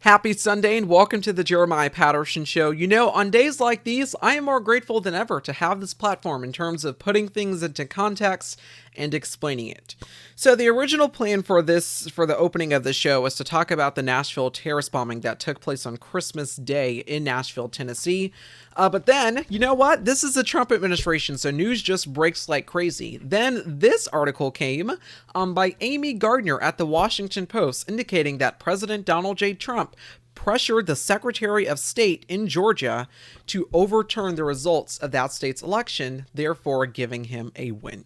Happy Sunday and welcome to the Jeremiah Patterson Show. You know, on days like these, I am more grateful than ever to have this platform in terms of putting things into context and explaining it. So the original plan for the opening of the show was to talk about the Nashville Terrorist bombing that took place on Christmas Day in Nashville, Tennessee. But then, you know what? This is the Trump administration, so news just breaks like crazy. Then this article came by Amy Gardner at the Washington Post, indicating that President Donald J. Trump pressured the Secretary of State in Georgia to overturn the results of that state's election, therefore giving him a win.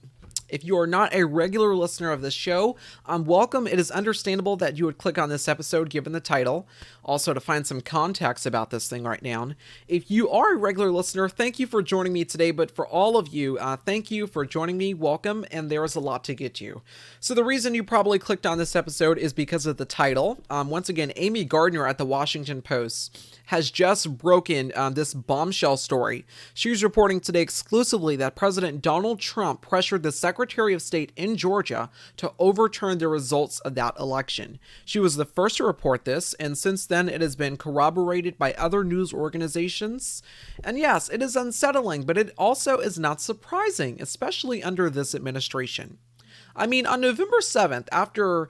If you are not a regular listener of this show, welcome. It is understandable that you would click on this episode given the title. Also, to find some context about this thing right now. If you are a regular listener, thank you for joining me today. But for all of you, thank you for joining me. Welcome. And there is a lot to get to. So the reason you probably clicked on this episode is because of the title. Once again, Amy Gardner at the Washington Post has just broken this bombshell story. She's reporting today exclusively that President Donald Trump pressured the Secretary of State in Georgia to overturn the results of that election. She was the first to report this, and since then it has been corroborated by other news organizations. And yes, it is unsettling, but it also is not surprising, especially under this administration. I mean, on November 7th, after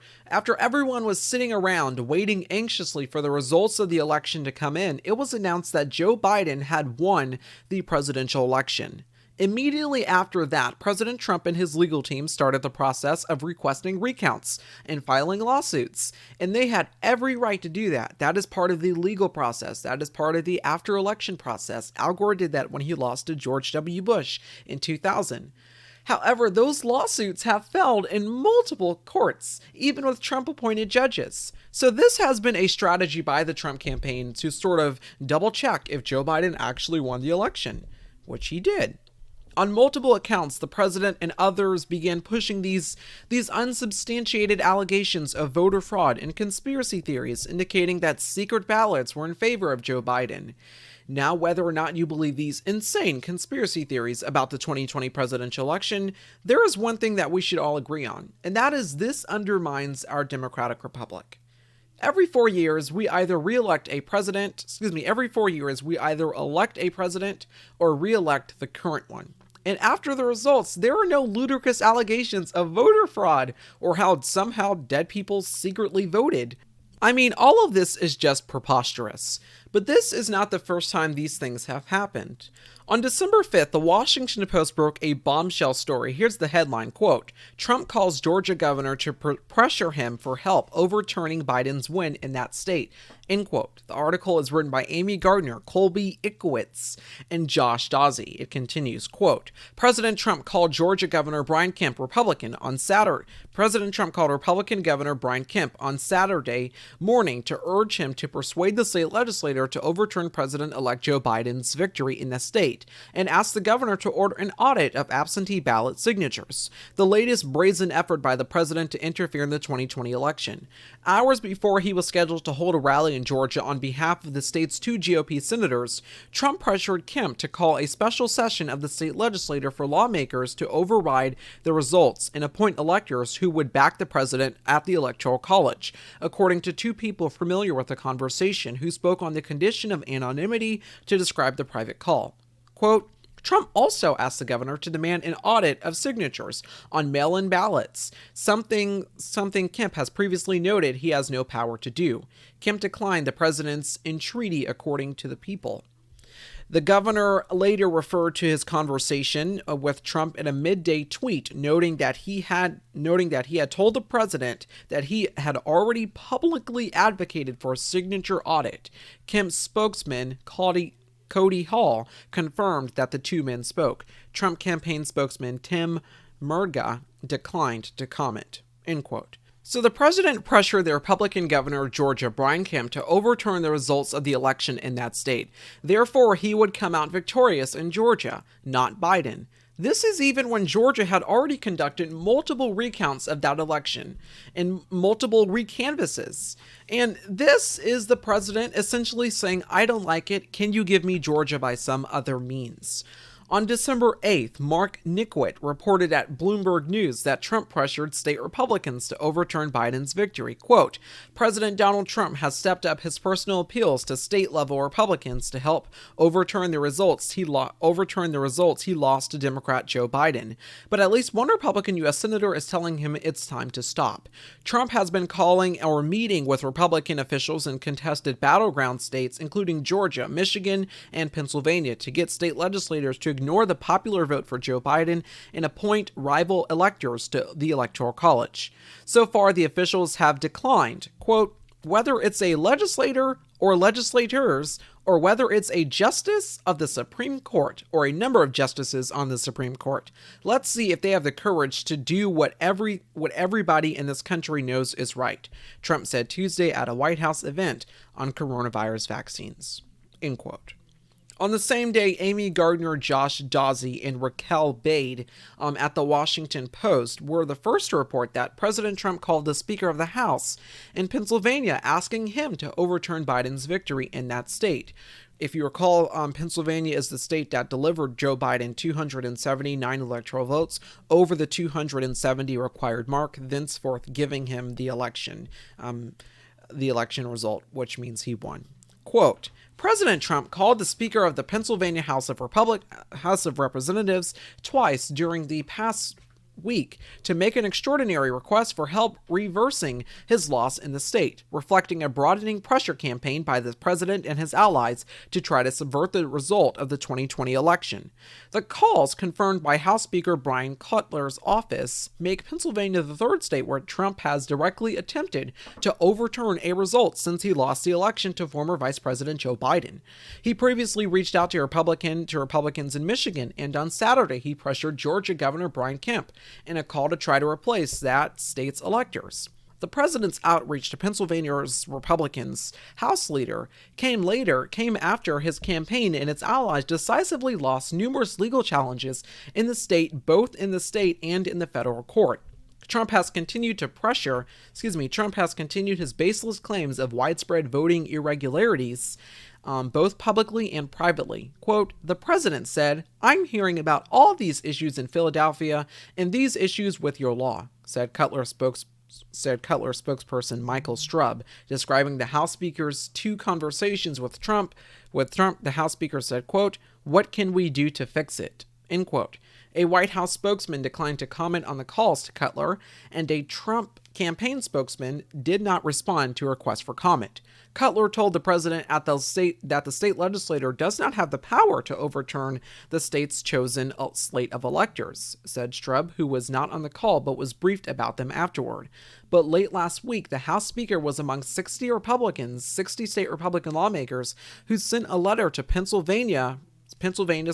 everyone was sitting around waiting anxiously for the results of the election to come in, it was announced that Joe Biden had won the presidential election. Immediately after that, President Trump and his legal team started the process of requesting recounts and filing lawsuits, and they had every right to do that. That is part of the legal process. That is part of the after-election process. Al Gore did that when he lost to George W. Bush in 2000. However, those lawsuits have failed in multiple courts, even with Trump-appointed judges. So this has been a strategy by the Trump campaign to sort of double-check if Joe Biden actually won the election, which he did. On multiple accounts, the president and others began pushing these unsubstantiated allegations of voter fraud and conspiracy theories, indicating that secret ballots were in favor of Joe Biden. Now, whether or not you believe these insane conspiracy theories about the 2020 presidential election, there is one thing that we should all agree on, and that is this undermines our democratic republic. Every 4 years, we either elect a president or re-elect the current one. And after the results, there are no ludicrous allegations of voter fraud or how somehow dead people secretly voted. I mean, all of this is just preposterous. But this is not the first time these things have happened. On December 5th, the Washington Post broke a bombshell story. Here's the headline, quote, Trump calls Georgia governor to pressure him for help overturning Biden's win in that state, end quote. The article is written by Amy Gardner, Colby Ickowitz, and Josh Dawsey. It continues, quote, President Trump called Republican Governor Brian Kemp on Saturday morning to urge him to persuade the state legislature to overturn President-elect Joe Biden's victory in the state and asked the governor to order an audit of absentee ballot signatures, the latest brazen effort by the president to interfere in the 2020 election. Hours before he was scheduled to hold a rally in Georgia on behalf of the state's 2 GOP senators, Trump pressured Kemp to call a special session of the state legislature for lawmakers to override the results and appoint electors who would back the president at the Electoral College, according to 2 people familiar with the conversation who spoke on the condition of anonymity to describe the private call. Quote, Trump also asked the governor to demand an audit of signatures on mail-in ballots, something Kemp has previously noted he has no power to do. Kemp declined the president's entreaty, according to the people. The governor later referred to his conversation with Trump in a midday tweet, noting that he had told the president that he had already publicly advocated for a signature audit. Kemp's spokesman, Cody Hall, confirmed that the 2 men spoke. Trump campaign spokesman Tim Murga declined to comment, end quote. So the president pressured the Republican governor of Georgia, Brian Kemp, to overturn the results of the election in that state. Therefore, he would come out victorious in Georgia, not Biden. This is even when Georgia had already conducted multiple recounts of that election and multiple recanvasses. And this is the president essentially saying, I don't like it. Can you give me Georgia by some other means? On December 8th, Mark Nickwit reported at Bloomberg News that Trump pressured state Republicans to overturn Biden's victory. Quote, President Donald Trump has stepped up his personal appeals to state-level Republicans to help overturn the results he lost to Democrat Joe Biden. But at least one Republican U.S. senator is telling him it's time to stop. Trump has been calling or meeting with Republican officials in contested battleground states, including Georgia, Michigan, and Pennsylvania, to get state legislators to ignore the popular vote for Joe Biden and appoint rival electors to the Electoral College. So far, the officials have declined, quote, whether it's a legislator or legislators, or whether it's a justice of the Supreme Court or a number of justices on the Supreme Court. Let's see if they have the courage to do what everybody in this country knows is right, Trump said Tuesday at a White House event on coronavirus vaccines, end quote. On the same day, Amy Gardner, Josh Dawsey, and Raquel Bade at the Washington Post were the first to report that President Trump called the Speaker of the House in Pennsylvania, asking him to overturn Biden's victory in that state. If you recall, Pennsylvania is the state that delivered Joe Biden 279 electoral votes over the 270 required mark, thenceforth giving him the election result, which means he won. Quote, President Trump called the Speaker of the Pennsylvania House of Representatives twice during the past week to make an extraordinary request for help reversing his loss in the state, reflecting a broadening pressure campaign by the president and his allies to try to subvert the result of the 2020 election. The calls, confirmed by House Speaker Brian Cutler's office, make Pennsylvania the third state where Trump has directly attempted to overturn a result since he lost the election to former Vice President Joe Biden. He previously reached out to Republicans in Michigan, and on Saturday he pressured Georgia Governor Brian Kemp in a call to try to replace that state's electors. The president's outreach to Pennsylvania's Republicans' House leader came after his campaign and its allies decisively lost numerous legal challenges in the state, both in the state and in the federal court. Trump has continued his baseless claims of widespread voting irregularities, both publicly and privately. Quote, the president said, I'm hearing about all these issues in Philadelphia and these issues with your law, said Cutler spokesperson Michael Strub, describing the House Speaker's two conversations with Trump. The House Speaker said, quote, what can we do to fix it? End quote. A White House spokesman declined to comment on the calls to Cutler, and a Trump campaign spokesman did not respond to a request for comment. Cutler told the president that the state legislature does not have the power to overturn the state's chosen slate of electors, said Strub, who was not on the call but was briefed about them afterward. But late last week, the House Speaker was among 60 state Republican lawmakers who sent a letter to Pennsylvania's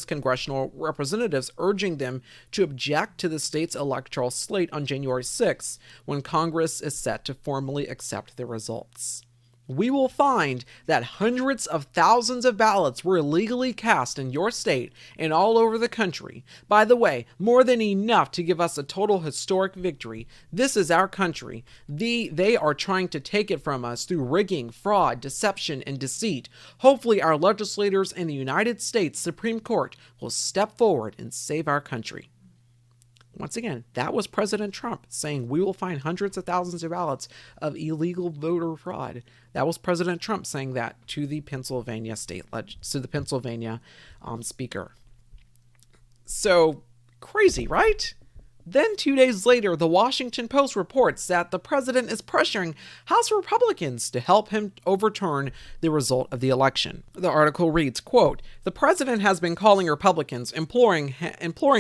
congressional representatives urging them to object to the state's electoral slate on January 6th, when Congress is set to formally accept the results. We will find that hundreds of thousands of ballots were illegally cast in your state and all over the country. By the way, more than enough to give us a total historic victory. This is our country. They are trying to take it from us through rigging, fraud, deception, and deceit. Hopefully our legislators and the United States Supreme Court will step forward and save our country. Once again, that was President Trump saying we will find hundreds of thousands of ballots of illegal voter fraud. That was President Trump saying that to the Pennsylvania Speaker. So crazy, right? Then 2 days later, the Washington Post reports that the president is pressuring House Republicans to help him overturn the result of the election. The article reads, quote, the president has been calling Republicans, imploring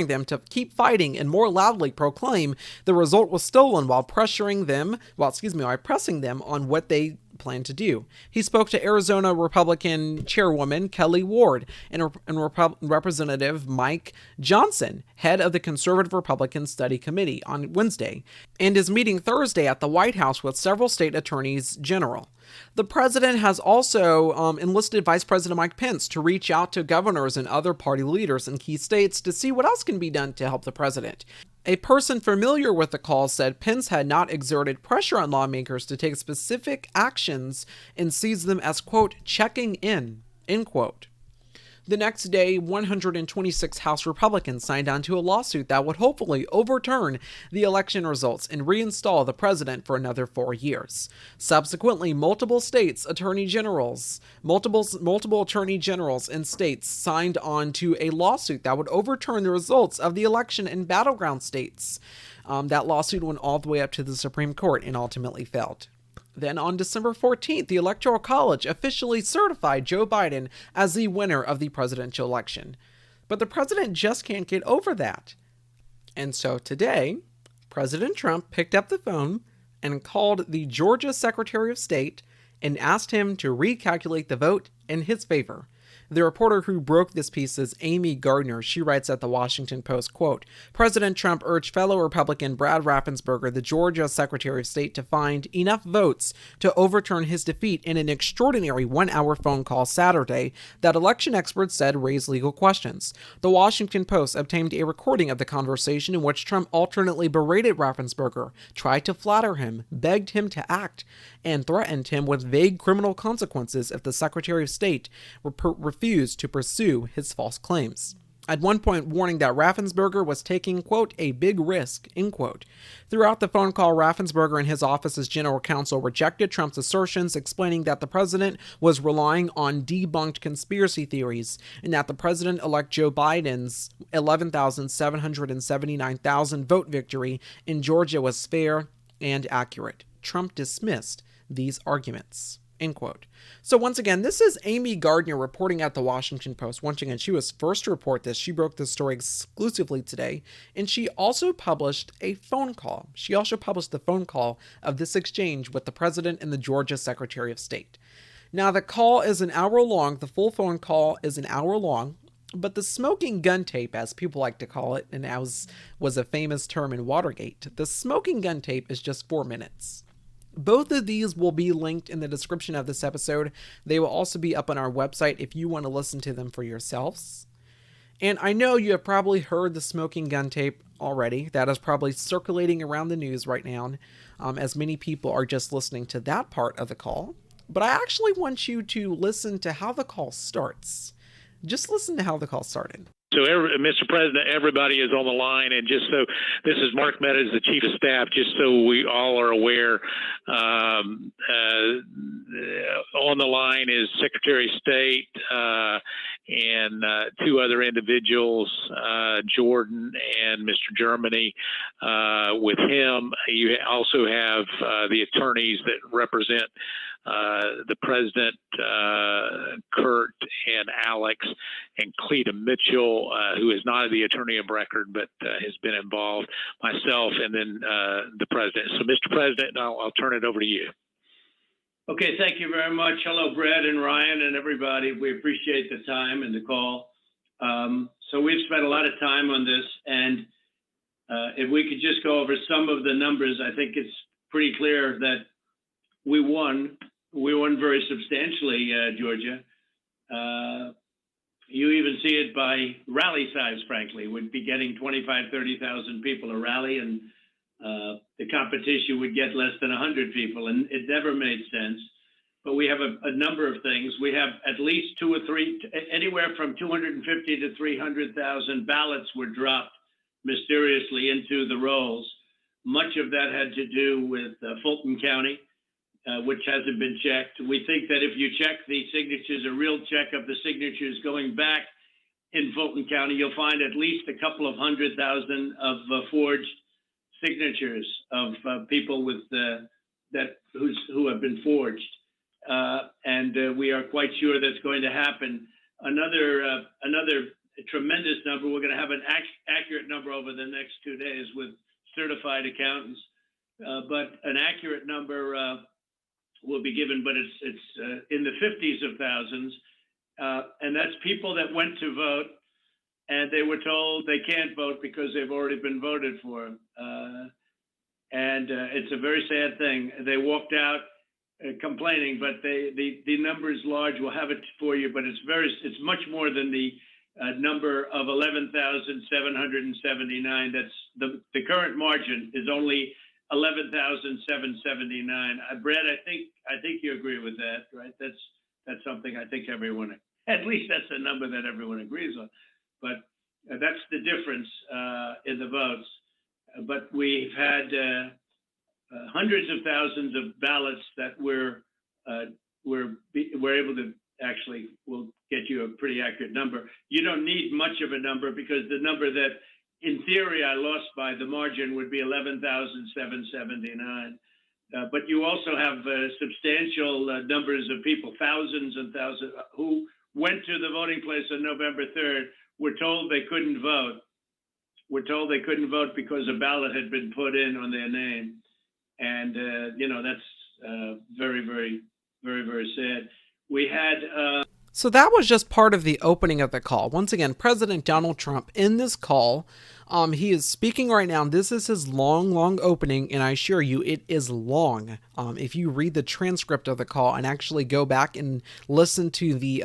them to keep fighting and more loudly proclaim the result was stolen while pressing them on what they plan to do. He spoke to Arizona Republican Chairwoman Kelly Ward and Representative Mike Johnson, head of the Conservative Republican Study Committee, on Wednesday, and is meeting Thursday at the White House with several state attorneys general. The president has also enlisted Vice President Mike Pence to reach out to governors and other party leaders in key states to see what else can be done to help the president. A person familiar with the call said Pence had not exerted pressure on lawmakers to take specific actions and sees them as, quote, checking in, end quote. The next day, 126 House Republicans signed on to a lawsuit that would hopefully overturn the election results and reinstall the president for another 4 years. Subsequently, multiple attorney generals in states signed on to a lawsuit that would overturn the results of the election in battleground states. That lawsuit went all the way up to the Supreme Court and ultimately failed. Then on December 14th, the Electoral College officially certified Joe Biden as the winner of the presidential election. But the president just can't get over that. And so today, President Trump picked up the phone and called the Georgia Secretary of State and asked him to recalculate the vote in his favor. The reporter who broke this piece is Amy Gardner. She writes at the Washington Post, quote, President Trump urged fellow Republican Brad Raffensperger, the Georgia Secretary of State, to find enough votes to overturn his defeat in an extraordinary one-hour phone call Saturday that election experts said raised legal questions. The Washington Post obtained a recording of the conversation in which Trump alternately berated Raffensperger, tried to flatter him, begged him to act, and threatened him with vague criminal consequences if the Secretary of State refused to pursue his false claims. At one point warning that Raffensperger was taking, quote, a big risk, end quote. Throughout the phone call, Raffensperger and his office's general counsel rejected Trump's assertions, explaining that the president was relying on debunked conspiracy theories and that the president-elect Joe Biden's 11,779,000 vote victory in Georgia was fair and accurate. Trump dismissed these arguments, end quote. So once again, this is Amy Gardner reporting at the Washington Post. Once again, she was first to report this. She broke this story exclusively today, and she also published a phone call. She also published the phone call of this exchange with the president and the Georgia Secretary of State. Now, the call is an hour long. The full phone call is an hour long, but the smoking gun tape, as people like to call it, and as was a famous term in Watergate, the smoking gun tape is just 4 minutes. Both of these will be linked in the description of this episode. They will also be up on our website if you want to listen to them for yourselves. And I know you have probably heard the smoking gun tape already. That is probably circulating around the news right now, as many people are just listening to that part of the call. But I actually want you to listen to how the call starts. Just listen to how the call started. So, Mr. President, everybody is on the line, and just so this is Mark Meadows, the Chief of Staff. Just so we all are aware, on the line is Secretary of State and two other individuals, Jordan and Mr. Germany. With him, you also have the attorneys that represent the President, Kurt and Alex, and Cleta Mitchell, who is not the attorney of record, but has been involved, myself, and then the President. So, Mr. President, I'll turn it over to you. Okay, thank you very much. Hello, Brad and Ryan and everybody. We appreciate the time and the call. So we've spent a lot of time on this, and if we could just go over some of the numbers, I think it's pretty clear that we won. We won very substantially, Georgia. You even see it by rally size, frankly. We'd be getting 25, 30,000 people a rally, and the competition would get less than 100 people, and it never made sense. But we have a number of things. We have at least two or three, anywhere from 250 to 300,000 ballots were dropped mysteriously into the rolls. Much of that had to do with Fulton County, which hasn't been checked. We think that if you check the signatures, a real check of the signatures going back in Fulton County, you'll find at least a couple of 100,000 of forged signatures of people with who have been forged, and we are quite sure that's going to happen. Another tremendous number. We're going to have an accurate number over the next 2 days with certified accountants, but an accurate number will be given, but it's in the 50s of thousands, and that's people that went to vote and they were told they can't vote because they've already been voted for, and it's a very sad thing. They walked out complaining, but the number is large. We'll have it for you, but it's much more than the number of 11,779. That's the current margin is only 11,779. Brad, I think you agree with that, right? That's something I think everyone At least that's a number that everyone agrees on. But that's the difference in the votes. But we've had hundreds of thousands of ballots that we're able to actually, we'll get you a pretty accurate number. You don't need much of a number, because the number that in theory I lost by the margin would be 11,779. But you also have substantial numbers of people, thousands and thousands, who went to the voting place on November 3rd, were told they couldn't vote. Were told they couldn't vote because a ballot had been put in on their name. And, that's very, very, very, very sad. We had... So that was just part of the opening of the call. Once again, President Donald Trump in this call, he is speaking right now. This is his long opening, and I assure you it is long. If you read the transcript of the call and actually go back and listen to the,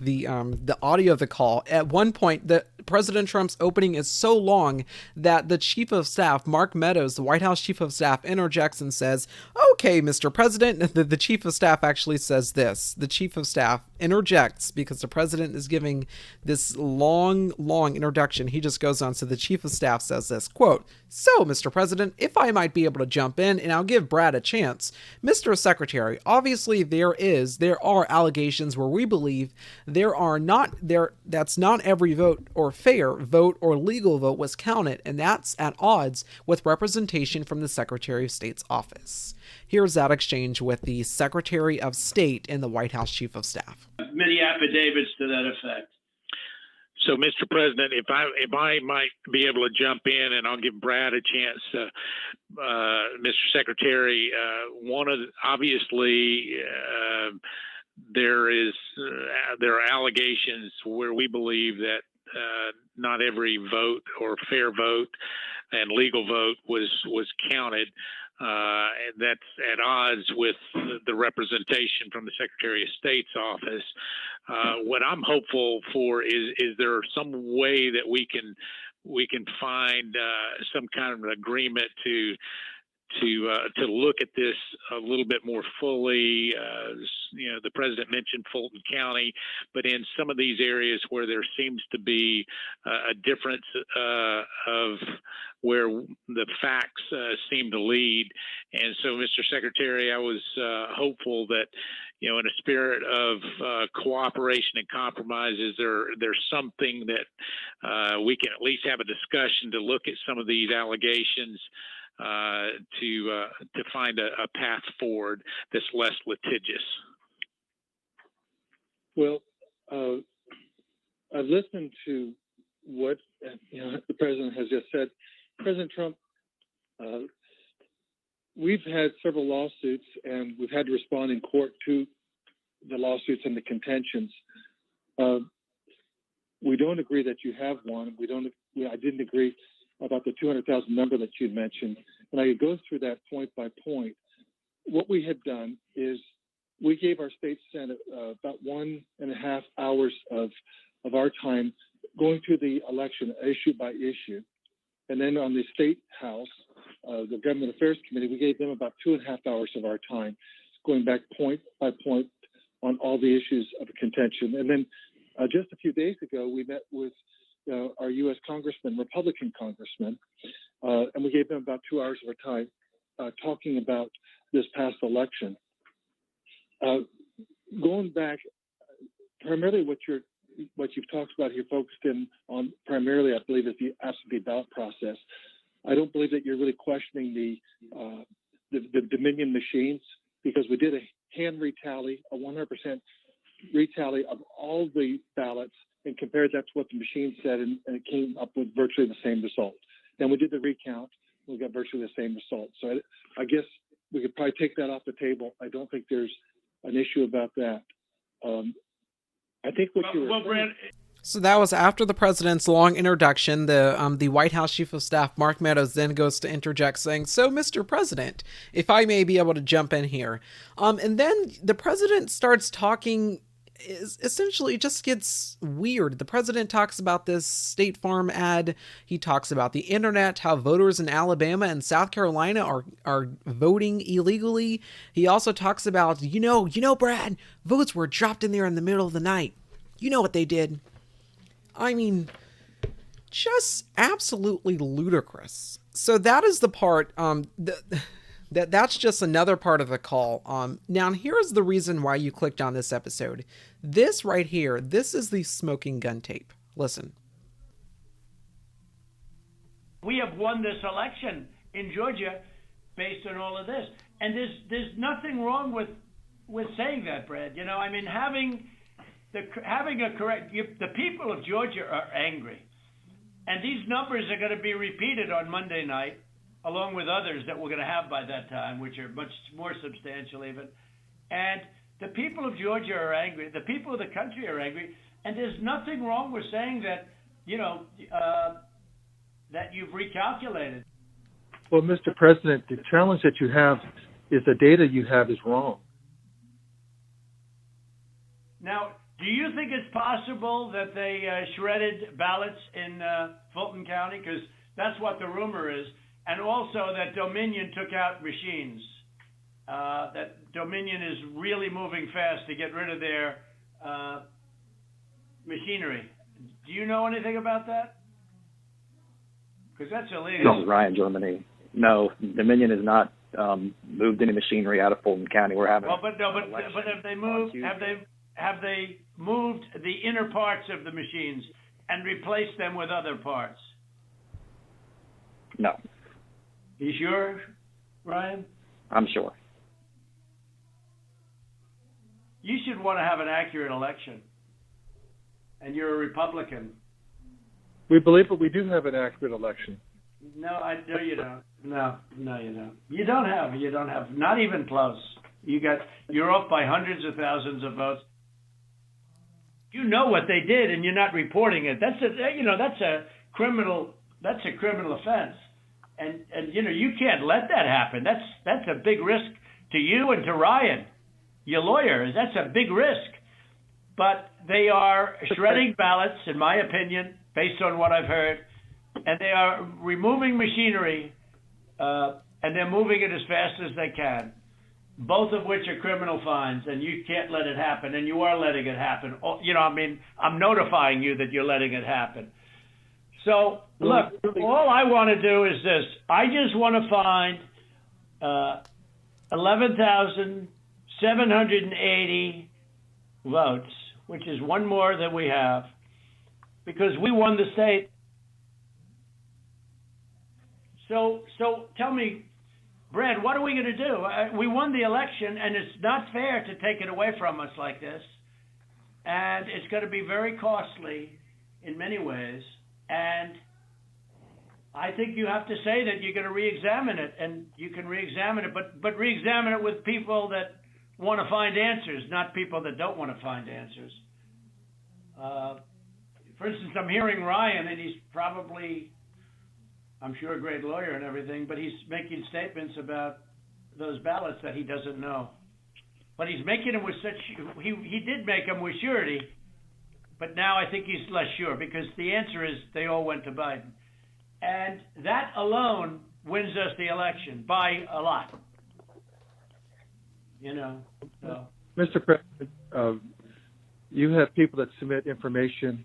the audio of the call, at one point, President Trump's opening is so long that the Chief of Staff, Mark Meadows, the White House Chief of Staff, interjects and says, "Okay, Mr. President," the Chief of Staff actually says this. The Chief of Staff interjects because the President is giving this long introduction. He just goes on. So the Chief of Staff says this, quote, "So, Mr. President, if I might be able to jump in, and I'll give Brad a chance. Mr. Secretary, obviously there are allegations where we believe that's not every vote or fair vote or legal vote was counted, and that's at odds with representation from the Secretary of State's office." Here's that exchange with the Secretary of State and the White House Chief of Staff. Many affidavits to that effect. So, Mr. President, if I might be able to jump in, and I'll give Brad a chance, Mr. Secretary, obviously there are allegations where we believe that not every vote or fair vote and legal vote was counted. And that's at odds with the representation from the Secretary of State's office. What I'm hopeful for is there some way that we can find some kind of an agreement to look at this a little bit more fully. The president mentioned Fulton County, but in some of these areas where there seems to be a difference of where the facts seem to lead. And so, Mr. Secretary, I was hopeful that, in a spirit of cooperation and compromises, there's something that we can at least have a discussion to look at some of these allegations to find a path forward that's less litigious. Well, I've listened to what the president has just said. President Trump, we've had several lawsuits, and we've had to respond in court to the lawsuits and the contentions. We don't agree that you have one. I didn't agree about the 200,000 number that you mentioned, and I could go through that point by point. What we had done is we gave our state senate about 1.5 hours of our time going through the election issue by issue. And then on the state house, the government affairs committee, we gave them about 2.5 hours of our time, going back point by point on all the issues of contention. And then just a few days ago, we met with our U.S. congressman, Republican congressman, and we gave them about 2 hours of our time talking about this past election. Going back, primarily what you've talked about here, focused in on primarily, I believe, is the absentee ballot process. I don't believe that you're really questioning the Dominion machines, because we did a hand retally, a 100% retally of all the ballots, and compared that to what the machine said, and it came up with virtually the same result. Then we did the recount, we got virtually the same result. So I guess we could probably take that off the table. I don't think there's an issue about that. I think what you were Brad, So that was after the president's long introduction. The White House Chief of Staff, Mark Meadows, then goes to interject saying, "So, Mr. President, if I may be able to jump in here." And then the president starts talking is essentially just gets weird. The president talks about this State Farm ad. He talks about the internet, how voters in Alabama and South Carolina are voting illegally. He also talks about, Brad, votes were dropped in there in the middle of the night. You know what they did. I mean, just absolutely ludicrous. So that is the part, that's just another part of the call. Now here's the reason why you clicked on this episode. This right here, this is the smoking gun tape. Listen. We have won this election in Georgia based on all of this. And there's nothing wrong with saying that, Brad. Having a correct, the people of Georgia are angry. And these numbers are going to be repeated on Monday night, along with others that we're going to have by that time, which are much more substantial even. And the people of Georgia are angry. The people of the country are angry. And there's nothing wrong with saying that, that you've recalculated. Well, Mr. President, the challenge that you have is the data you have is wrong. Now, do you think it's possible that they shredded ballots in Fulton County? Because that's what the rumor is. And also that Dominion took out machines. That Dominion is really moving fast to get rid of their machinery. Do you know anything about that? Because that's illegal. This is Ryan, Germany. No, Dominion has not moved any machinery out of Fulton County. We're having. Well, but have they moved? Have they moved the inner parts of the machines and replaced them with other parts? No. You sure, Ryan? I'm sure. You should want to have an accurate election. And you're a Republican. We believe that we do have an accurate election. No, you don't. No, you don't. You don't have. Not even close. You're off by hundreds of thousands of votes. You know what they did, and you're not reporting it. That's a criminal offense. And you can't let that happen. That's a big risk to you and to Ryan, your lawyer. That's a big risk. But they are shredding ballots, in my opinion, based on what I've heard, and they are removing machinery, and they're moving it as fast as they can, both of which are criminal fines, and you can't let it happen, and you are letting it happen. I'm notifying you that you're letting it happen. So, look, all I want to do is this. I just want to find 11,780 votes, which is one more than we have, because we won the state. So tell me, Brad, what are we going to do? We won the election, and it's not fair to take it away from us like this. And it's going to be very costly in many ways. And I think you have to say that you're going to re-examine it, and you can re-examine it, but re-examine it with people that want to find answers, not people that don't want to find answers. For instance, I'm hearing Ryan, and he's probably, I'm sure, a great lawyer and everything, but he's making statements about those ballots that he doesn't know. But he's making them with he did make them with surety, but now I think he's less sure, because the answer is they all went to Biden. And that alone wins us the election by a lot. So. Mr. President, you have people that submit information,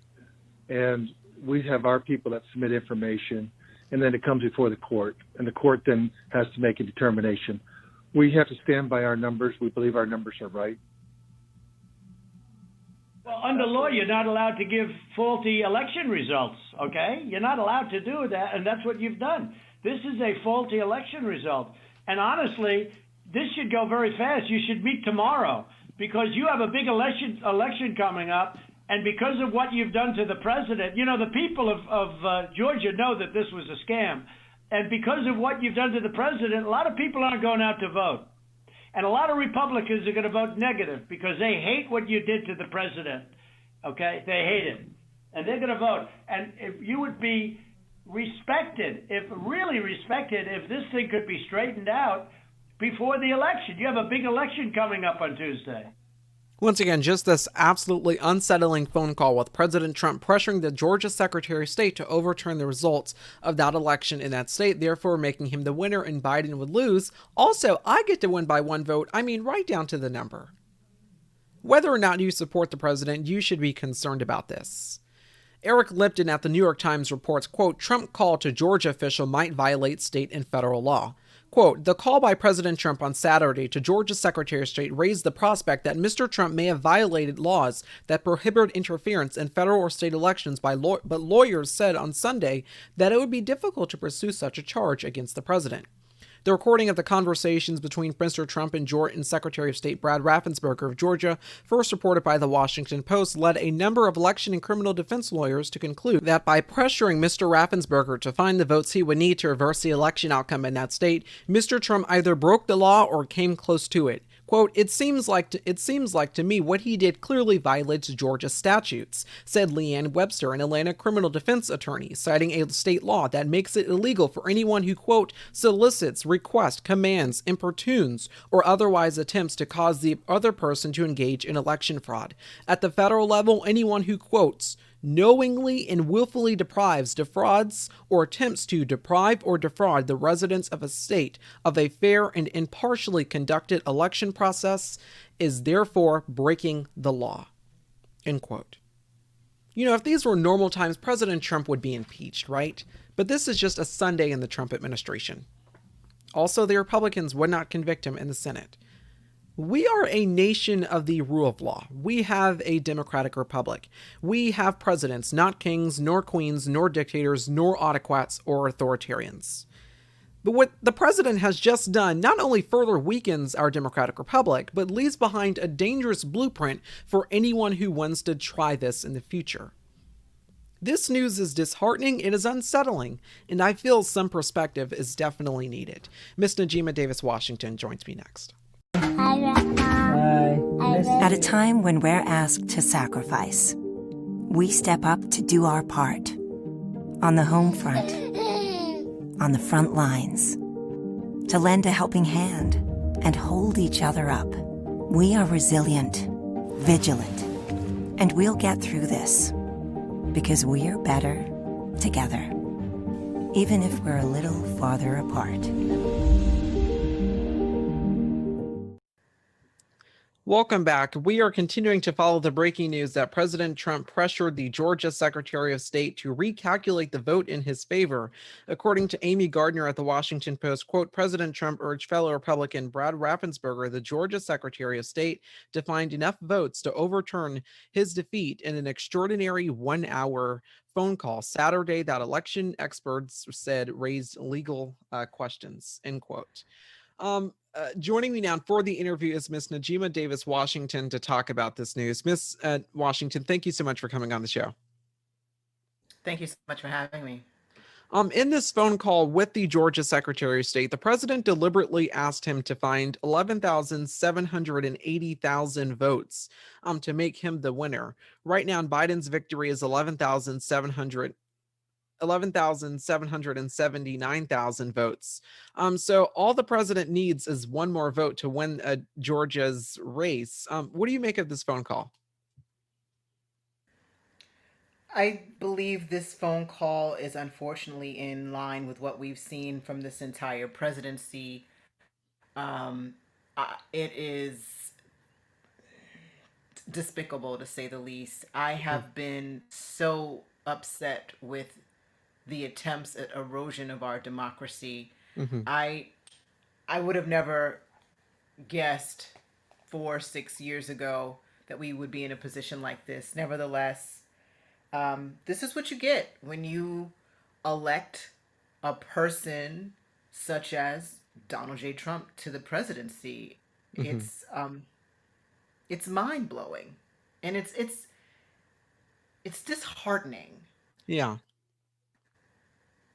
and we have our people that submit information, and then it comes before the court, and the court then has to make a determination. We have to stand by our numbers. We believe our numbers are right. Well, under law, you're not allowed to give faulty election results, okay? You're not allowed to do that, and that's what you've done. This is a faulty election result. And honestly, this should go very fast. You should meet tomorrow, because you have a big election coming up, and because of what you've done to the president, the people of Georgia know that this was a scam. And because of what you've done to the president, a lot of people aren't going out to vote. And a lot of Republicans are going to vote negative because they hate what you did to the president, okay? They hate it. And they're going to vote. And if you would be respected, if this thing could be straightened out before the election. You have a big election coming up on Tuesday. Once again, just this absolutely unsettling phone call with President Trump pressuring the Georgia Secretary of State to overturn the results of that election in that state, therefore making him the winner and Biden would lose. Also, I get to win by one vote. I mean, right down to the number. Whether or not you support the president, you should be concerned about this. Eric Lipton at the New York Times reports, quote, Trump call to Georgia official might violate state and federal law. Quote, the call by President Trump on Saturday to Georgia's Secretary of State raised the prospect that Mr. Trump may have violated laws that prohibit interference in federal or state elections but lawyers said on Sunday that it would be difficult to pursue such a charge against the president. The recording of the conversations between Mr. Trump and Secretary of State Brad Raffensperger of Georgia, first reported by the Washington Post, led a number of election and criminal defense lawyers to conclude that by pressuring Mr. Raffensperger to find the votes he would need to reverse the election outcome in that state, Mr. Trump either broke the law or came close to it. Quote, it seems like to me what he did clearly violates Georgia statutes, said Leanne Webster, an Atlanta criminal defense attorney, citing a state law that makes it illegal for anyone who, quote, solicits, requests, commands, importunes, or otherwise attempts to cause the other person to engage in election fraud. At the federal level, anyone who, quotes, knowingly and willfully deprives, defrauds, or attempts to deprive or defraud the residents of a state of a fair and impartially conducted election process is therefore breaking the law. End quote. You know, if these were normal times, President Trump would be impeached, right? But this is just a Sunday in the Trump administration. Also, the Republicans would not convict him in the Senate. We are a nation of the rule of law. We have a democratic republic. We have presidents, not kings, nor queens, nor dictators, nor autocrats or authoritarians. But what the president has just done not only further weakens our democratic republic, but leaves behind a dangerous blueprint for anyone who wants to try this in the future. This news is disheartening, it is unsettling, and I feel some perspective is definitely needed. Miss Najeema Davis Washington joins me next. Hi, Grandma. At a time when we're asked to sacrifice, we step up to do our part. On the home front, on the front lines, to lend a helping hand and hold each other up. We are resilient, vigilant, and we'll get through this because we're better together, even if we're a little farther apart. Welcome back. We are continuing to follow the breaking news that President Trump pressured the Georgia Secretary of State to recalculate the vote in his favor. According to Amy Gardner at the Washington Post, quote, President Trump urged fellow Republican Brad Raffensperger, the Georgia Secretary of State, to find enough votes to overturn his defeat in an extraordinary 1-hour phone call Saturday that election experts said raised legal questions, end quote. Joining me now for the interview is Miss Najeema Davis Washington to talk about this news. Miss Washington, thank you so much for coming on the show. Thank you so much for having me. In this phone call with the Georgia Secretary of State, the president deliberately asked him to find 11,780,000 votes to make him the winner. Right now, Biden's victory is 11,779,000 votes. So all the president needs is one more vote to win Georgia's race. What do you make of this phone call? I believe this phone call is unfortunately in line with what we've seen from this entire presidency. It is despicable, to say the least. I have been so upset with the attempts at erosion of our democracy. Mm-hmm. I would have never guessed 4-6 years ago that we would be in a position like this. Nevertheless, this is what you get when you elect a person such as Donald J. Trump to the presidency. Mm-hmm. It's mind-blowing, and it's disheartening. Yeah.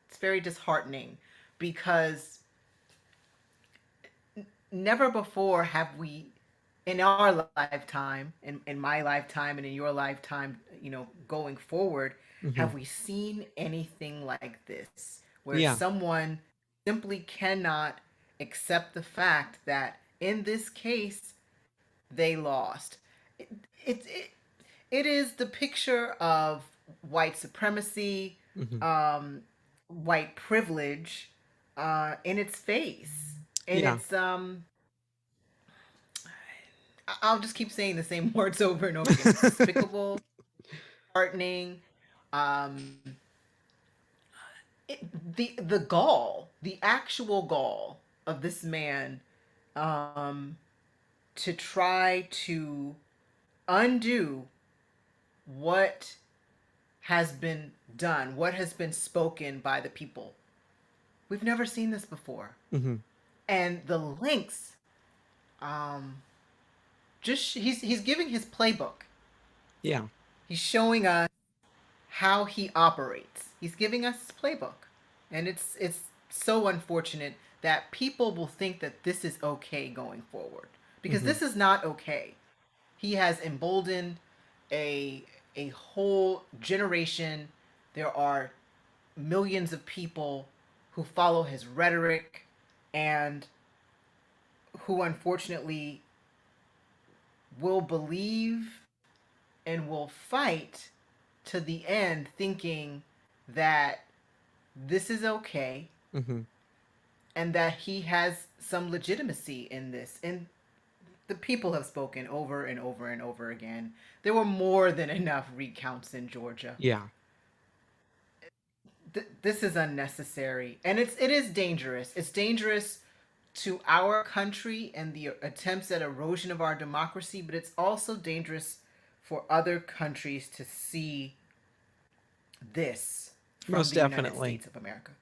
It's very disheartening because never before have we, in our lifetime, in my lifetime and in your lifetime, going forward, mm-hmm. have we seen anything like this where someone simply cannot accept the fact that in this case, they lost. It is the picture of white supremacy, Hmm. white privilege, in its face, and Yeah. it's I'll just keep saying the same words over and over again. It's despicable, heartening. Um, the gall, the actual gall of this man, um, to try to undo what has been done, what has been spoken by the people. We've never seen this before, Hmm. and the links. Um, just he's giving his playbook. Yeah. He's showing us how he operates. He's giving us his playbook. And it's so unfortunate that people will think that this is okay going forward, because Hmm. this is not okay. He has emboldened a a whole generation. There are millions of people who follow his rhetoric and who unfortunately will believe and will fight to the end, thinking that this is okay Hmm. and that he has some legitimacy in this. And the people have spoken over and over and over again. There were more than enough recounts in Georgia. Yeah. This is unnecessary, and it is dangerous. It's dangerous to our country and the attempts at erosion of our democracy, but it's also dangerous for other countries to see this from Most the United definitely. States of America.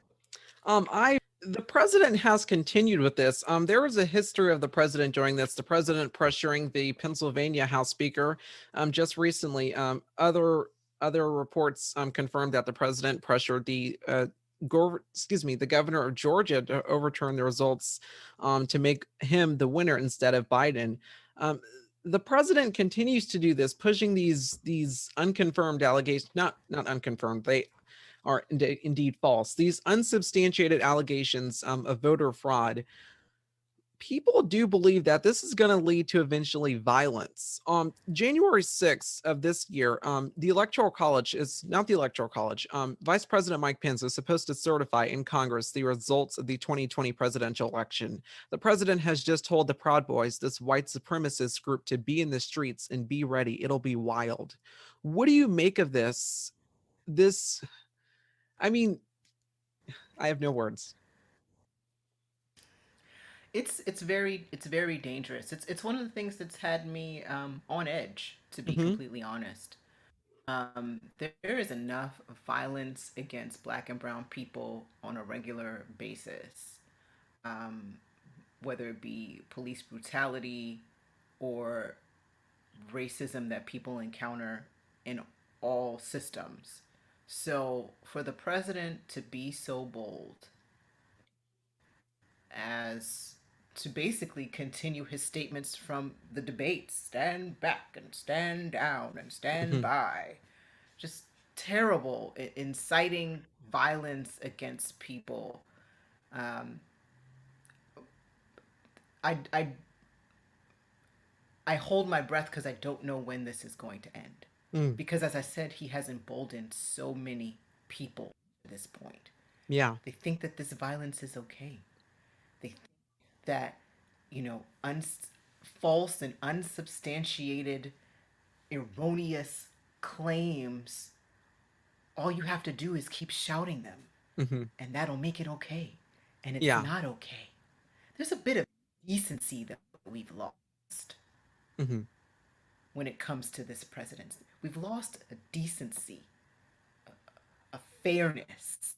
I The president has continued with this. There was a history of the president doing this. The president pressuring the Pennsylvania House Speaker. Just recently, other reports confirmed that the president pressured the governor of Georgia to overturn the results, to make him the winner instead of Biden. Um, the president continues to do this, pushing these unconfirmed allegations, not unconfirmed. They are indeed false. These unsubstantiated allegations of voter fraud, people do believe that this is going to lead to eventually violence. January 6th of this year, the Electoral College is not the Electoral College. Vice President Mike Pence is supposed to certify in Congress the results of the 2020 presidential election. The president has just told the Proud Boys, this white supremacist group, to be in the streets and be ready. It'll be wild. What do you make of this? This, I mean, I have no words. It's very dangerous. It's one of the things that's had me on edge, to be Hmm. completely honest. There is enough violence against Black and Brown people on a regular basis, um, whether it be police brutality or racism that people encounter in all systems. So for the president to be so bold as to basically continue his statements from the debates, stand back and stand down and stand Hmm. by, just terrible, inciting violence against people. um, I, I, I hold my breath because I don't know when this is going to end, Mm, because as I said, he has emboldened so many people at this point. yeah. They think that this violence is okay. They think that, false and unsubstantiated, erroneous claims, all you have to do is keep shouting them, Hmm. and that'll make it okay. And it's Yeah. not okay. There's a bit of decency that we've lost Hmm. when it comes to this presidency. We've lost a decency, a fairness,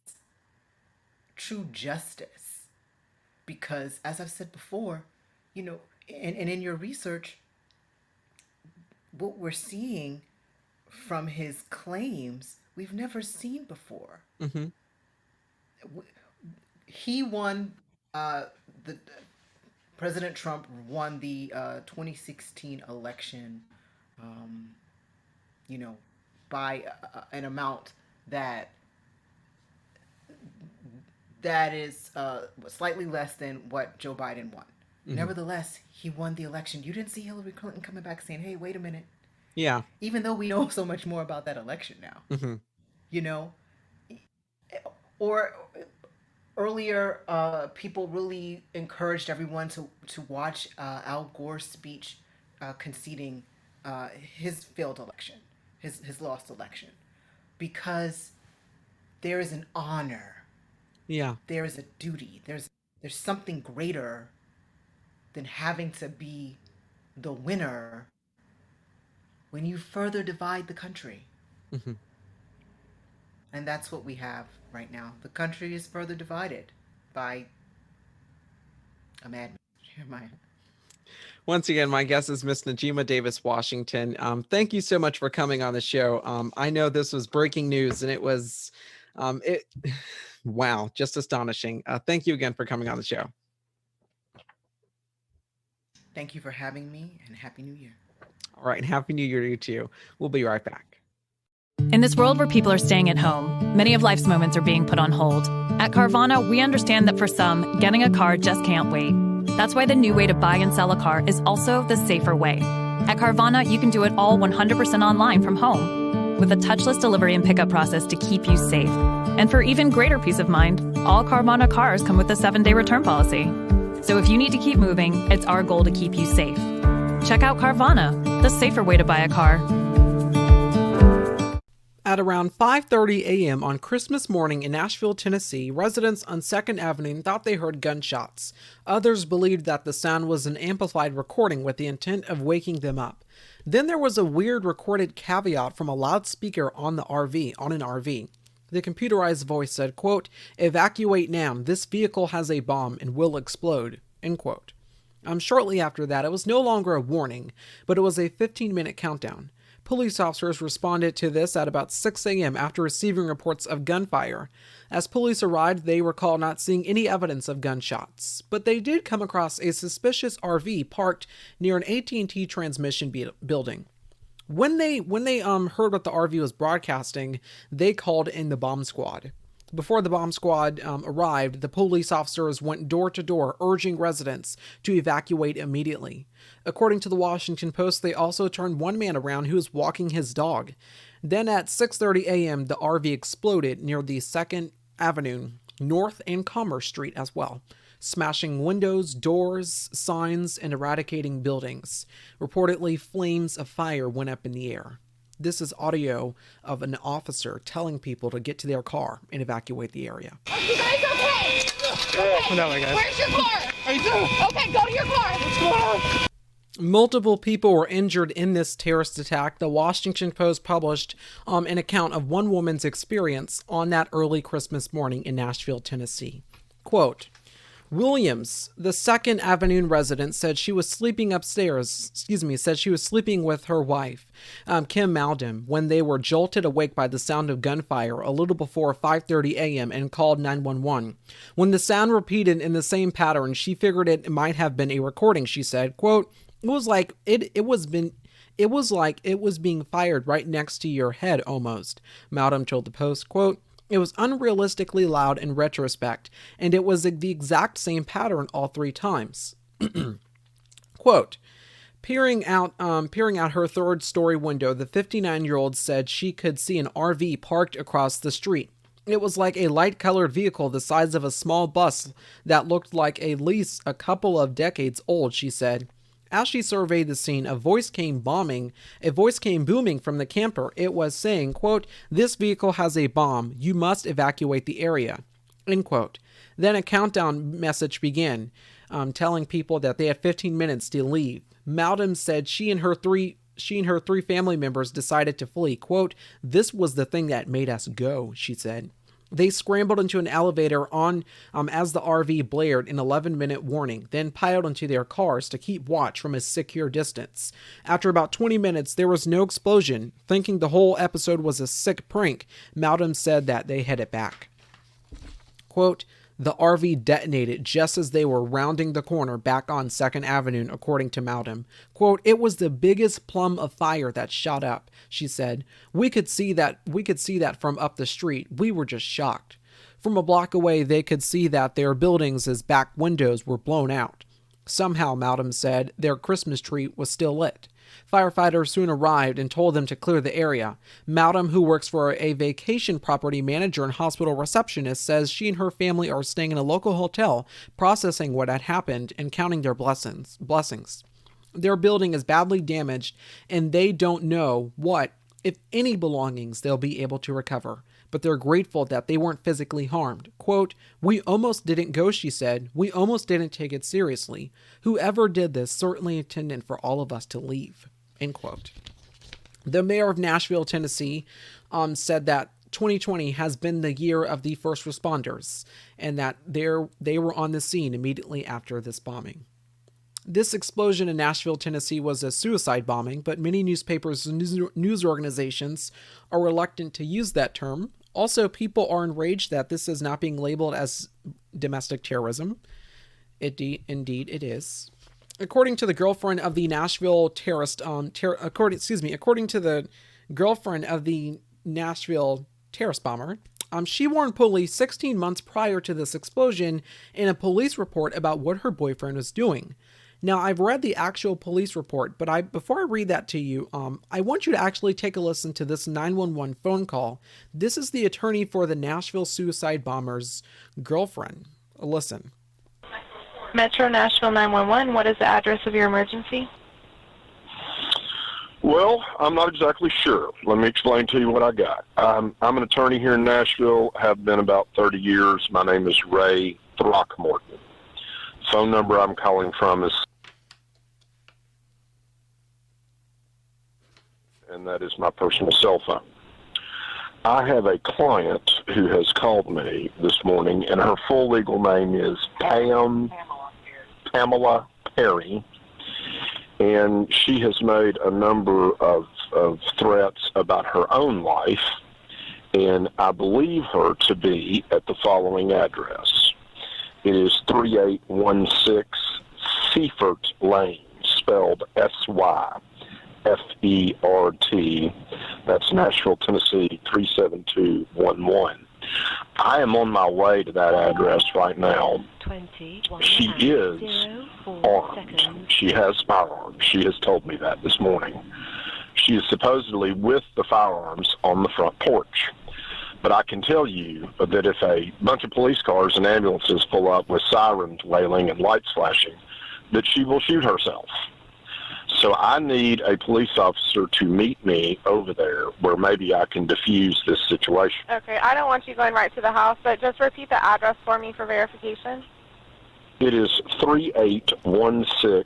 true justice. Because, as I've said before, and in your research, what we're seeing from his claims, we've never seen before. Hmm. He won, the President Trump won the 2016 election, um, you know, by an amount that is slightly less than what Joe Biden won. Hmm. Nevertheless, he won the election. You didn't see Hillary Clinton coming back saying, "Hey, wait a minute. Yeah. Even though we know so much more about that election now. Mm-hmm. You know, or earlier, people really encouraged everyone to watch Al Gore's speech conceding his failed election, his lost election, because there is an honor, Yeah. there is a duty, there's something greater than having to be the winner when you further divide the country. Mm-hmm. And that's what we have right now. The country is further divided by a madman. Jeremiah. Once again, my guest is Miss Najeema Davis Washington. Thank you so much for coming on the show. I know this was breaking news, and it was, wow, just astonishing. Thank you again for coming on the show. Thank you for having me, and Happy New Year. All right, Happy New Year to you too. We'll be right back. In this world where people are staying at home, many of life's moments are being put on hold. At Carvana, we understand that for some, getting a car just can't wait. That's why the new way to buy and sell a car is also the safer way. At Carvana, you can do it all 100% online from home, with a touchless delivery and pickup process to keep you safe. And for even greater peace of mind, all Carvana cars come with a 7-day return policy. So if you need to keep moving, it's our goal to keep you safe. Check out Carvana, the safer way to buy a car. At around 5:30 a.m. on Christmas morning in Nashville, Tennessee, residents on 2nd Avenue thought they heard gunshots. Others believed that the sound was an amplified recording with the intent of waking them up. Then there was a weird recorded caveat from a loudspeaker on an RV. The computerized voice said, quote, "Evacuate now. This vehicle has a bomb and will explode," end quote. Shortly after that, it was no longer a warning, but it was a 15-minute countdown. Police officers responded to this at about 6 a.m. after receiving reports of gunfire. As police arrived, they recall not seeing any evidence of gunshots, but they did come across a suspicious RV parked near an AT&T transmission building. When they heard what the RV was broadcasting, they called in the bomb squad. Before the bomb squad arrived, the police officers went door to door, urging residents to evacuate immediately. According to the Washington Post, they also turned one man around who was walking his dog. Then at 6:30 a.m., the RV exploded near the 2nd Avenue, North and Commerce Street as well, smashing windows, doors, signs, and eradicating buildings. Reportedly, flames of fire went up in the air. This is audio of an officer telling people to get to their car and evacuate the area. Are you guys okay? No, my guys. Where's your car? Are you doing? Okay, go to your car. What's going on? Multiple people were injured in this terrorist attack. The Washington Post published an account of one woman's experience on that early Christmas morning in Nashville, Tennessee. Quote, Williams, the 2nd Avenue resident, said she was sleeping with her wife, Kim Maldon, when they were jolted awake by the sound of gunfire a little before 5:30 a.m. and called 911. When the sound repeated in the same pattern, she figured it might have been a recording, she said. Quote, it was like it was being fired right next to your head almost, Maldon told the Post. Quote, it was unrealistically loud in retrospect, and it was the exact same pattern all 3 times. Quote, peering out her 3rd-story window, the 59-year-old said she could see an RV parked across the street. It was like a light-colored vehicle the size of a small bus that looked like at least a couple of decades old, she said. As she surveyed the scene, a voice came booming from the camper. It was saying, quote, this vehicle has a bomb. You must evacuate the area, end quote. Then a countdown message began, telling people that they had 15 minutes to leave. Maldon said she and her three family members decided to flee. Quote, this was the thing that made us go, she said. They scrambled into an elevator as the RV blared an 11-minute warning, then piled into their cars to keep watch from a secure distance. After about 20 minutes, there was no explosion. Thinking the whole episode was a sick prank, Maldon said that they headed back. Quote, the RV detonated just as they were rounding the corner back on 2nd Avenue, according to Maldon. Quote, it was the biggest plum of fire that shot up, she said. We could see that from up the street. We were just shocked. From a block away, they could see that their buildings' back windows were blown out. Somehow, Maldon said, their Christmas tree was still lit. Firefighters soon arrived and told them to clear the area. Malcolm, who works for a vacation property manager and hospital receptionist, says she and her family are staying in a local hotel, processing what had happened and counting their blessings. Their building is badly damaged, and they don't know what, if any, belongings they'll be able to recover. But they're grateful that they weren't physically harmed. Quote, "We almost didn't go," she said. "We almost didn't take it seriously. Whoever did this certainly intended for all of us to leave." End quote. The mayor of Nashville, Tennessee, said that 2020 has been the year of the first responders, and that they were on the scene immediately after this bombing. This explosion in Nashville, Tennessee was a suicide bombing, but many newspapers and news organizations are reluctant to use that term. Also, people are enraged that this is not being labeled as domestic terrorism. Indeed, it is. According to the girlfriend of the Nashville terrorist, according to the girlfriend of the Nashville terrorist bomber, she warned police 16 months prior to this explosion in a police report about what her boyfriend was doing. Now, I've read the actual police report, but before I read that to you, I want you to actually take a listen to this 911 phone call. This is the attorney for the Nashville suicide bomber's girlfriend. Listen. Metro Nashville 911, what is the address of your emergency? Well, I'm not exactly sure. Let me explain to you what I got. I'm an attorney here in Nashville, have been about 30 years. My name is Ray Throckmorton. Phone number I'm calling from is, and that is my personal cell phone. I have a client who has called me this morning, and her full legal name is Pamela Perry, and she has made a number of threats about her own life, and I believe her to be at the following address. It is 3816 Seifert Lane, spelled S-Y-F-E-R-T. That's Nashville, Tennessee, 37211. I am on my way to that address right now. She is armed. She has firearms. She has told me that this morning. She is supposedly with the firearms on the front porch. But I can tell you that if a bunch of police cars and ambulances pull up with sirens wailing and lights flashing, that she will shoot herself. So I need a police officer to meet me over there where maybe I can defuse this situation. Okay, I don't want you going right to the house, but just repeat the address for me for verification. It is 3816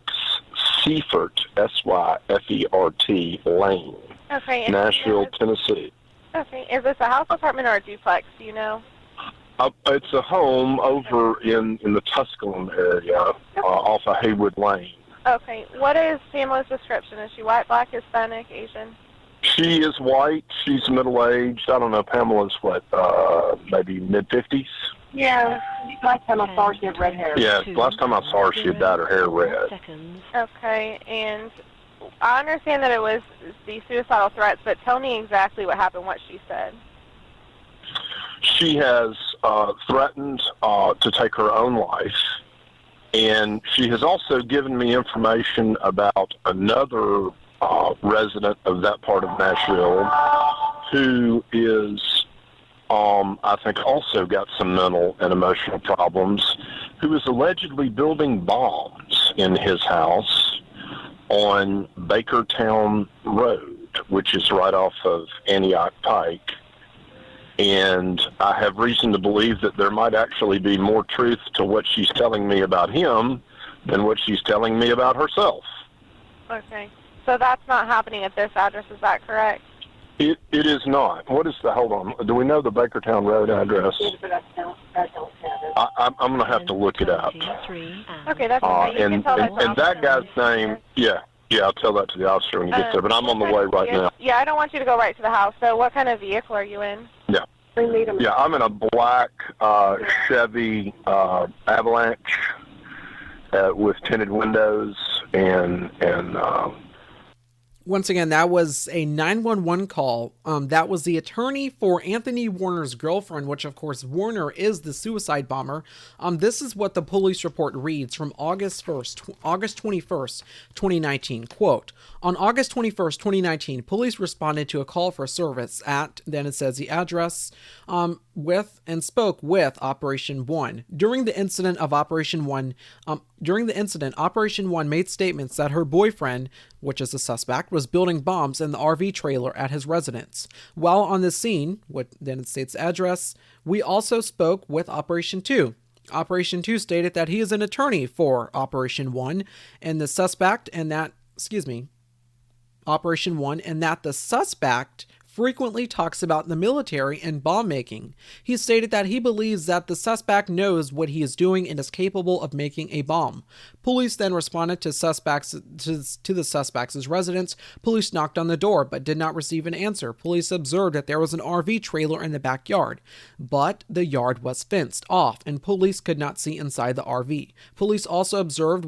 Seifert, S-Y-F-E-R-T, Lane, okay, Nashville, Tennessee. Okay, is this a house, apartment, or a duplex? Do you know? It's a home over in the Tusculum area, off of Haywood Lane. Okay, what is Pamela's description? Is she white, black, Hispanic, Asian? She is white. She's middle-aged. I don't know. Pamela's what, maybe mid-50s? Yeah, last time I saw her, she had red hair. Yeah, last time I saw her, she had dyed her hair red. Okay, and I understand that it was the suicidal threats, but tell me exactly what happened, what she said. She has threatened to take her own life, and she has also given me information about another resident of that part of Nashville who is, I think, also got some mental and emotional problems, who is allegedly building bombs in his house on Bakertown Road, which is right off of Antioch Pike. And I have reason to believe that there might actually be more truth to what she's telling me about him than what she's telling me about herself. Okay. So that's not happening at this address, is that correct? It is not. What is the, hold on, do we know the Bakertown Road address? I'm going to have to look it up. Okay, that's okay. And that guy's name, yeah, I'll tell that to the officer when he gets there, but I'm on the way right now. Yeah, I don't want you to go right to the house. So what kind of vehicle are you in? Yeah. Yeah, I'm in a black Chevy Avalanche with tinted windows and Once again, that was a 911 call. That was the attorney for Anthony Warner's girlfriend, which of course Warner is the suicide bomber. This is what the police report reads from August 21st, 2019. Quote, on August 21st, 2019, police responded to a call for service at, then it says the address, spoke with Operation 1. During the incident, Operation 1 made statements that her boyfriend, which is the suspect, was building bombs in the RV trailer at his residence. While on the scene, then it states address, we also spoke with Operation 2. Operation 2 stated that he is an attorney for Operation 1 and the suspect, Operation 1, and that the suspect frequently talks about the military and bomb making. He stated that he believes that the suspect knows what he is doing and is capable of making a bomb. Police then responded to the suspect's residence. Police knocked on the door but did not receive an answer. Police observed that there was an RV trailer in the backyard, but the yard was fenced off and police could not see inside the RV. Police also observed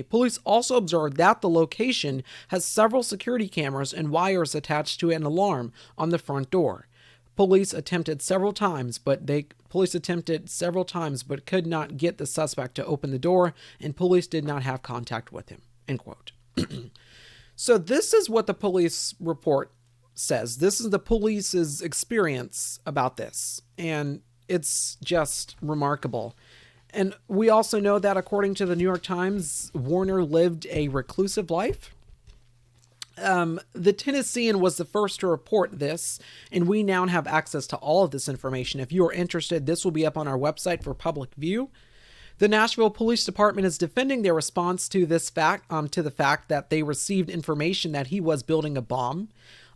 Police also observed that the location has several security cameras and wires attached to an alarm on the front door. Police attempted several times, but could not get the suspect to open the door, and police did not have contact with him. End quote. So this is what the police report says. This is the police's experience about this, and it's just remarkable. And we also know that, according to the New York Times, Warner lived a reclusive life. The Tennessean was the first to report this, and we now have access to all of this information. If you are interested, this will be up on our website for public view. The Nashville Police Department is defending their response to this fact, to the fact that they received information that he was building a bomb.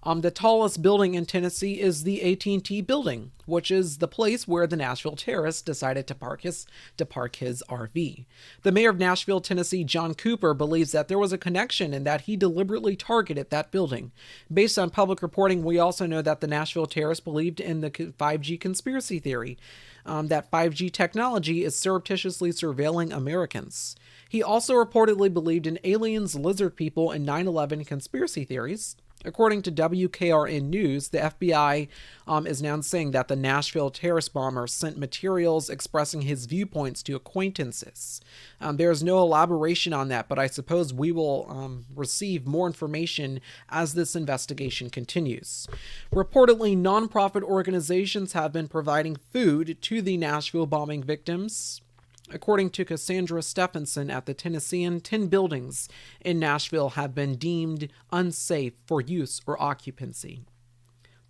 The tallest building in Tennessee is the AT&T building, which is the place where the Nashville Terrorist decided to park his RV. The mayor of Nashville, Tennessee, John Cooper, believes that there was a connection and that he deliberately targeted that building. Based on public reporting, we also know that the Nashville Terrorist believed in the 5G conspiracy theory, that 5G technology is surreptitiously surveilling Americans. He also reportedly believed in aliens, lizard people, and 9/11 conspiracy theories. According to WKRN News, the FBI is now saying that the Nashville terrorist bomber sent materials expressing his viewpoints to acquaintances. There is no elaboration on that, but I suppose we will receive more information as this investigation continues. Reportedly, nonprofit organizations have been providing food to the Nashville bombing victims. According to Cassandra Stephenson at the Tennessean, 10 buildings in Nashville have been deemed unsafe for use or occupancy.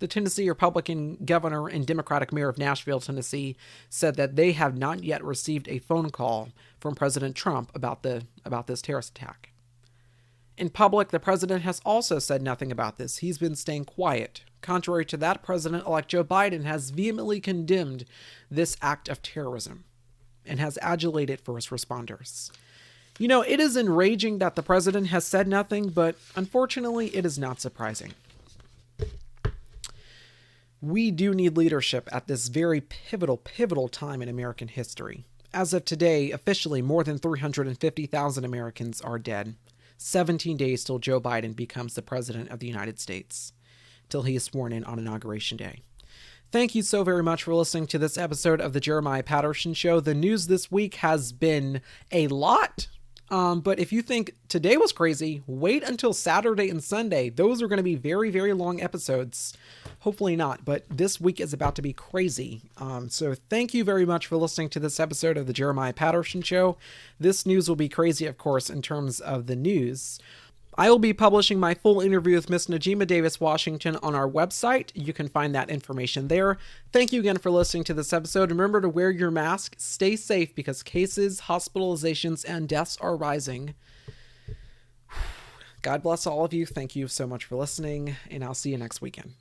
The Tennessee Republican governor and Democratic mayor of Nashville, Tennessee, said that they have not yet received a phone call from President Trump about this terrorist attack. In public, the president has also said nothing about this. He's been staying quiet. Contrary to that, President-elect Joe Biden has vehemently condemned this act of terrorism and has adulated first responders. You know, it is enraging that the president has said nothing, but unfortunately, it is not surprising. We do need leadership at this very pivotal time in American history. As of today, officially, more than 350,000 Americans are dead. 17 days till Joe Biden becomes the president of the United States, till he is sworn in on Inauguration Day. Thank you so very much for listening to this episode of the Jeremiah Patterson Show. The news this week has been a lot, but if you think today was crazy, wait until Saturday and Sunday. Those are going to be very, very long episodes. Hopefully not, but this week is about to be crazy. So thank you very much for listening to this episode of the Jeremiah Patterson Show. This news will be crazy, of course, in terms of the news. I will be publishing my full interview with Miss Najeema Davis Washington on our website. You can find that information there. Thank you again for listening to this episode. Remember to wear your mask, stay safe, because cases, hospitalizations, and deaths are rising. God bless all of you. Thank you so much for listening, and I'll see you next weekend.